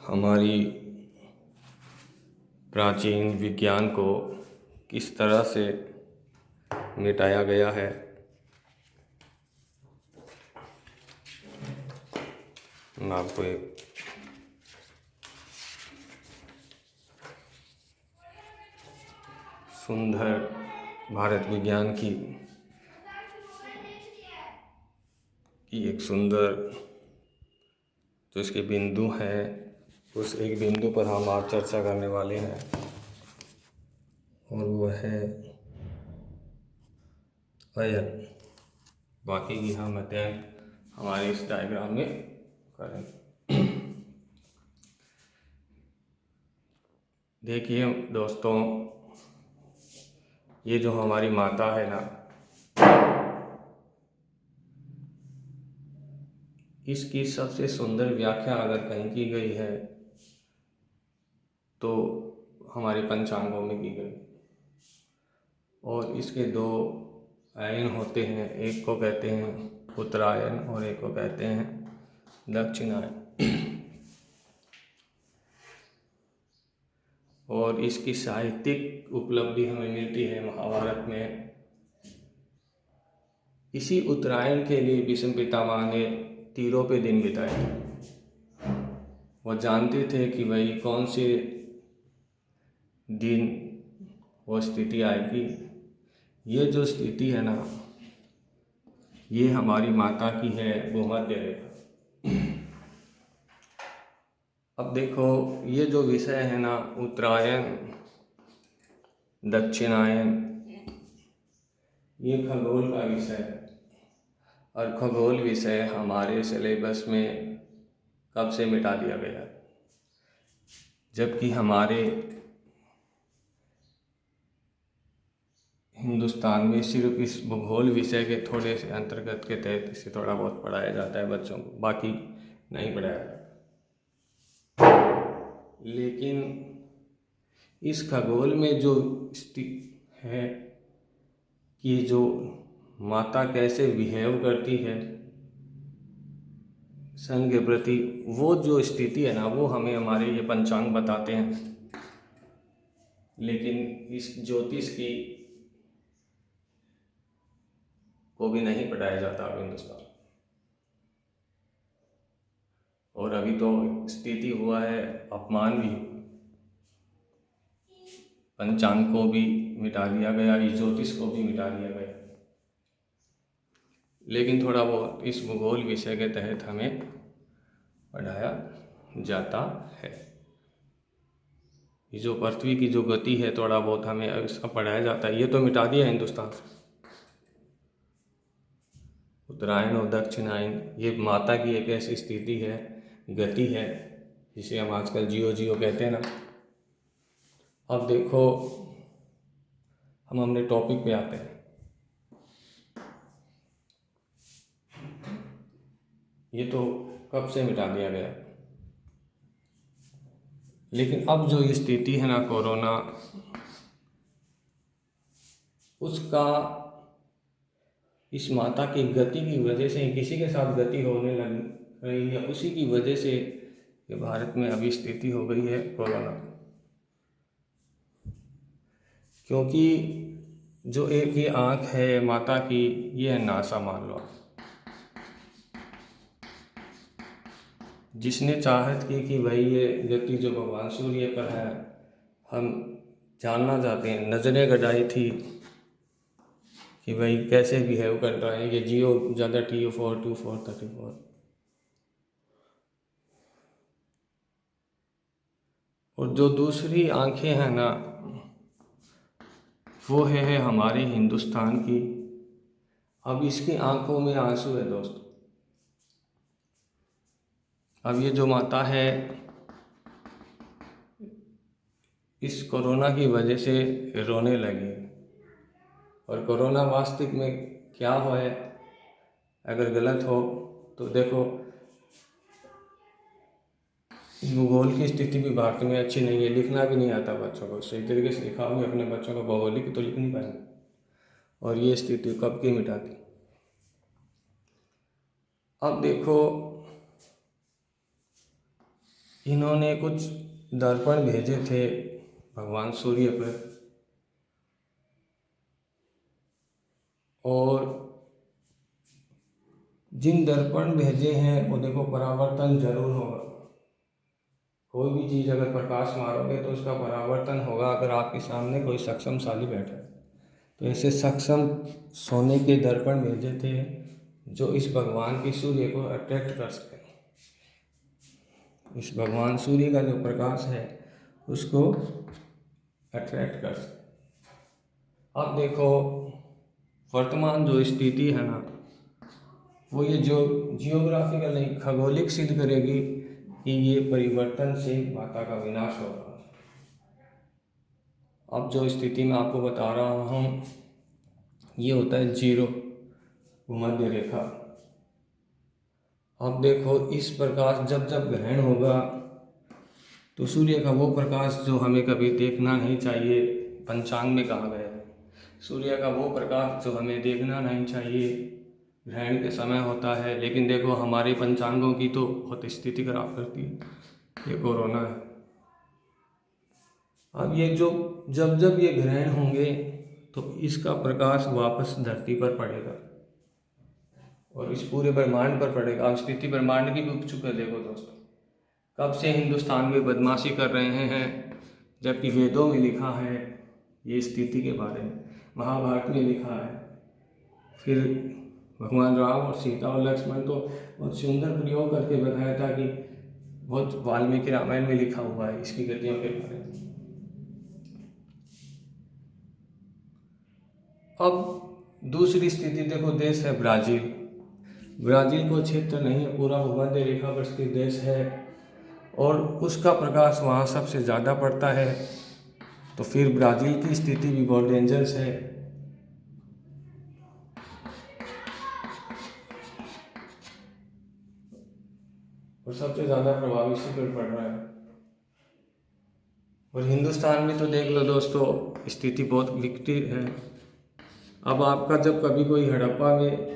हमारी प्राचीन विज्ञान को किस तरह से मिटाया गया है। मैं आपको एक सुंदर भारत विज्ञान की एक सुंदर जो इसके बिंदु हैं, उस एक बिंदु पर हम आज चर्चा करने वाले हैं और वो है अयन। बाकी की हम अध्ययन हमारे इस डायग्राम में करेंगे। देखिए दोस्तों, ये जो हमारी माता है ना, इसकी सबसे सुंदर व्याख्या अगर कहीं की गई है तो हमारे पंचांगों में की गई। और इसके दो आयन होते हैं, एक को कहते हैं उत्तरायण और एक को कहते हैं दक्षिणायन। और इसकी साहित्यिक उपलब्धि हमें मिलती है महाभारत में। इसी उत्तरायण के लिए भीष्म पितामह ने तीरों पे दिन बिताए। वो जानते थे कि भाई कौन से दिन वो स्थिति आएगी। ये जो स्थिति है ना, ये हमारी माता की है, भूमध्य रेखा। अब देखो, ये जो विषय है ना, उत्तरायण दक्षिणायन, ये खगोल का विषय है। और खगोल विषय हमारे सिलेबस में कब से मिटा दिया गया, जबकि हमारे हिंदुस्तान में सिर्फ इस भूगोल विषय के थोड़े से अंतर्गत के तहत इसे थोड़ा बहुत पढ़ाया जाता है बच्चों को, बाकी नहीं पढ़ाया जाता। लेकिन इस खगोल में जो स्थिति है कि जो माता कैसे बिहेव करती है सन के प्रति, वो जो स्थिति है ना, वो हमें हमारे ये पंचांग बताते हैं। लेकिन इस ज्योतिष की को भी नहीं पढ़ाया जाता अब हिंदुस्तान। और अभी तो स्थिति हुआ है, अपमान भी हुआ। पंचांग को भी मिटा दिया गया, इस ज्योतिष को भी मिटा दिया गया। लेकिन थोड़ा बहुत इस भूगोल विषय के तहत हमें पढ़ाया जाता है। ये जो पृथ्वी की जो गति है, थोड़ा बहुत हमें इसका पढ़ाया जाता है। ये तो मिटा दिया हिंदुस्तान से। उत्तरायण और दक्षिणायन, ये माता की एक ऐसी स्थिति है, गति है, जिसे हम आजकल जियो जियो कहते हैं ना। अब देखो, हम अपने टॉपिक पे आते हैं। ये तो कब से मिटा दिया गया, लेकिन अब जो स्थिति है ना कोरोना, उसका इस माता की गति की वजह से, किसी के साथ गति होने लग रही है, उसी की वजह से ये भारत में अभी स्थिति हो गई है कोरोना। क्योंकि जो एक ही आँख है माता की, ये है नासा, मान लो। जिसने चाहत की कि भाई ये गति जो भगवान सूर्य पर है, हम जानना चाहते हैं, नजरें गड़ाई थी कि भाई कैसे बिहेव कर रहा है ये जियो ज़्यादा TO4 24 34। और जो दूसरी आंखें हैं ना, वो है हमारे हिंदुस्तान की। अब इसकी आंखों में आंसू है दोस्तों। अब ये जो माता है, इस कोरोना की वजह से रोने लगी। और कोरोना वास्तविक में क्या हो है, अगर गलत हो तो देखो, भूगोल की स्थिति भी भारत में अच्छी नहीं है। लिखना भी नहीं आता बच्चों को, सही तरीके से लिखा भी अपने बच्चों को भौगोलिक तो लिख नहीं पाएंगे। और ये स्थिति कब की मिटा दी। अब देखो, इन्होंने कुछ दर्पण भेजे थे भगवान सूर्य पर, और जिन दर्पण भेजे हैं वो देखो परावर्तन जरूर होगा। कोई भी चीज़ अगर प्रकाश मारोगे तो उसका परावर्तन होगा। अगर आपके सामने कोई सक्षमशाली बैठा है तो ऐसे सक्षम सोने के दर्पण भेजे थे जो इस भगवान की सूर्य को अट्रैक्ट कर सके। इस भगवान सूर्य का जो प्रकाश है उसको अट्रैक्ट कर सके। अब देखो वर्तमान जो स्थिति है ना, वो ये जो जियोग्राफिकल नहीं, खगोलिक सिद्ध करेगी कि ये परिवर्तन से माता का विनाश होगा। अब जो स्थिति मैं आपको बता रहा हूँ ये होता है जीरो, भूमध्य रेखा। अब देखो इस प्रकाश जब जब ग्रहण होगा तो सूर्य का वो प्रकाश जो हमें कभी देखना नहीं चाहिए, पंचांग में कहा गया है सूर्य का वो प्रकाश जो हमें देखना नहीं चाहिए ग्रहण के समय होता है। लेकिन देखो हमारे पंचांगों की तो बहुत स्थिति खराब करती है, ये कोरोना है। अब ये जो जब जब ये ग्रहण होंगे तो इसका प्रकाश वापस धरती पर पड़ेगा और इस पूरे ब्रह्मांड पर पड़ेगा। अब स्थिति ब्रह्मांड की भी उठ चुकी है। देखो दोस्तों, कब से हिंदुस्तान में बदमाशी कर रहे हैं, जबकि वेदों में लिखा है ये स्थिति के बारे में, महाभारत में लिखा है। फिर भगवान राम और सीता और लक्ष्मण तो बहुत सुंदर प्रयोग करके बताया था कि बहुत वाल्मीकि रामायण में लिखा हुआ है इसकी गतियों के बारे में। अब दूसरी स्थिति देखो, देश है ब्राज़ील। ब्राज़ील को क्षेत्र नहीं है, पूरा भूमध्य रेखा पर स्थित देश है और उसका प्रकाश वहाँ सबसे ज़्यादा पड़ता है। तो फिर ब्राज़ील की स्थिति भी बहुत डेंजरस है। और सबसे ज़्यादा प्रभाव इसी पर पड़ रहा है। और हिंदुस्तान में तो देख लो दोस्तों, स्थिति बहुत विकट है। अब आपका जब कभी कोई हड़प्पा में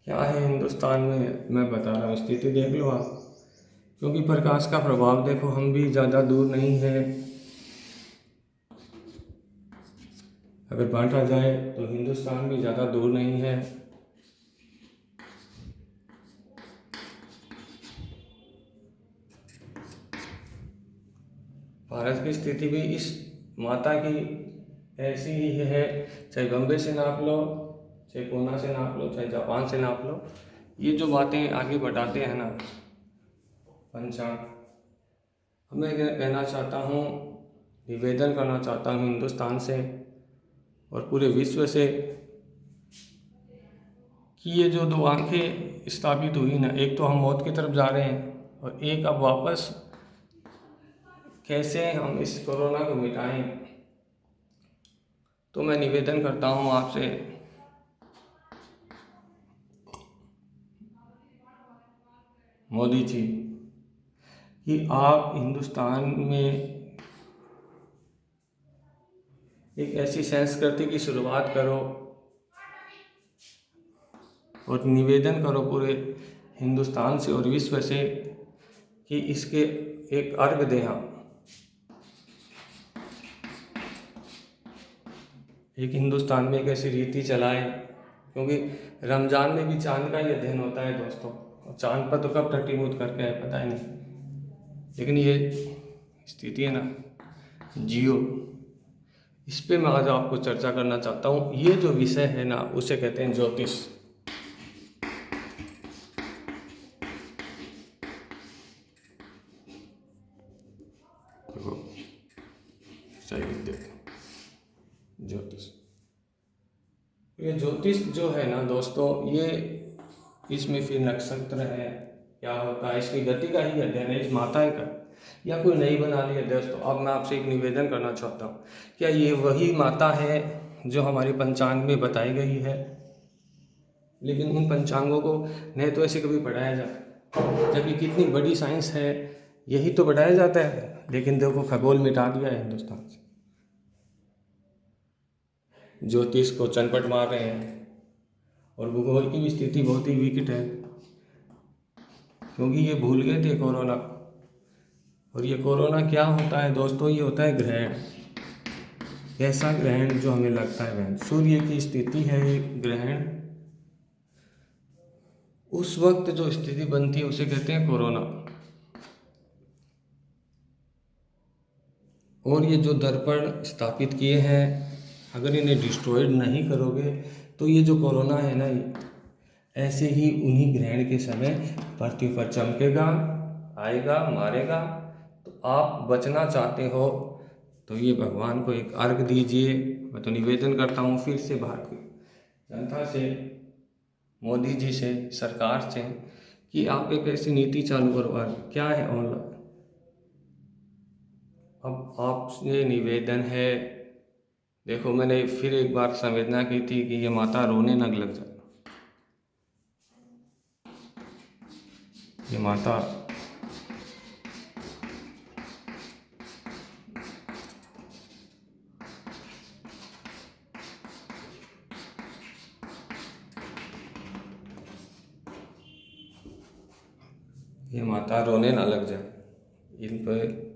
क्या है हिंदुस्तान में, मैं बता रहा हूँ, स्थिति देख लो आप। क्योंकि प्रकाश का प्रभाव देखो, हम भी ज़्यादा दूर नहीं है। अगर बांटा जाए तो हिंदुस्तान भी ज़्यादा दूर नहीं है। भारत की स्थिति भी इस माता की ऐसी ही है, चाहे बम्बे से नाप लो, चाहे पूना से नाप लो, चाहे जापान से नाप लो। ये जो बातें आगे बढ़ाते हैं ना पंचांग, मैं कहना चाहता हूँ, निवेदन करना चाहता हूँ हिंदुस्तान से और पूरे विश्व से कि ये जो दो आंखें स्थापित हुई ना, एक तो हम मौत की तरफ जा रहे हैं और एक अब वापस कैसे हम इस कोरोना को मिटाएं। तो मैं निवेदन करता हूँ आपसे, मोदी जी, कि आप हिंदुस्तान में एक ऐसी संस्कृति की शुरुआत करो और निवेदन करो पूरे हिंदुस्तान से और विश्व से कि इसके एक अर्घ दें हम। एक हिंदुस्तान में एक ऐसी रीति चलाएं, क्योंकि रमज़ान में भी चांद का ही अध्ययन होता है दोस्तों, और चांद पर तो कब टट्टीमूत करके है पता ही नहीं। लेकिन ये स्थिति है ना जियो, इस पे मैं आज आपको चर्चा करना चाहता हूँ। ये जो विषय है ना, उसे कहते हैं ज्योतिष। ज्योतिष, ये ज्योतिष जो है ना दोस्तों, ये इसमें फिर नक्षत्र है, क्या होता है, इसकी गति का ही अध्ययन है, इस माता का, या कोई नई बना ली है दोस्तों। अब मैं आपसे एक निवेदन करना चाहता हूँ, क्या ये वही माता है जो हमारी पंचांग में बताई गई है? लेकिन उन पंचांगों को नहीं तो ऐसे कभी पढ़ाया जाए, जबकि कितनी बड़ी साइंस है यही तो बढ़ाया जाता है, लेकिन देखो खगोल मिटा दिया है हिंदुस्तान से। ज्योतिष को चनपट मार रहे हैं, और भूगोल की भी स्थिति बहुत ही विकट है, क्योंकि ये भूल गए थे कोरोना। और ये कोरोना क्या होता है दोस्तों? ये होता है ग्रहण। ऐसा ग्रहण जो हमें लगता है वह सूर्य की स्थिति है, ये ग्रहण। उस वक्त जो स्थिति बनती है उसे कहते हैं कोरोना। और ये जो दर्पण स्थापित किए हैं, अगर इन्हें डिस्ट्रॉयड नहीं करोगे तो ये जो कोरोना है ना, ये ऐसे ही उन्हीं ग्रहण के समय पृथ्वी पर चमकेगा, आएगा, मारेगा। तो आप बचना चाहते हो तो ये भगवान को एक अर्घ दीजिए। मैं तो निवेदन करता हूँ फिर से भारतीय जनता से, मोदी जी से, सरकार से, कि आप एक ऐसी नीति चालू करवा। क्या है ऑनलाइन? अब आपसे निवेदन है, देखो मैंने फिर एक बार संवेदना की थी कि ये माता रोने न लग जाए। ये माता रोने ना लग जाए। इन पर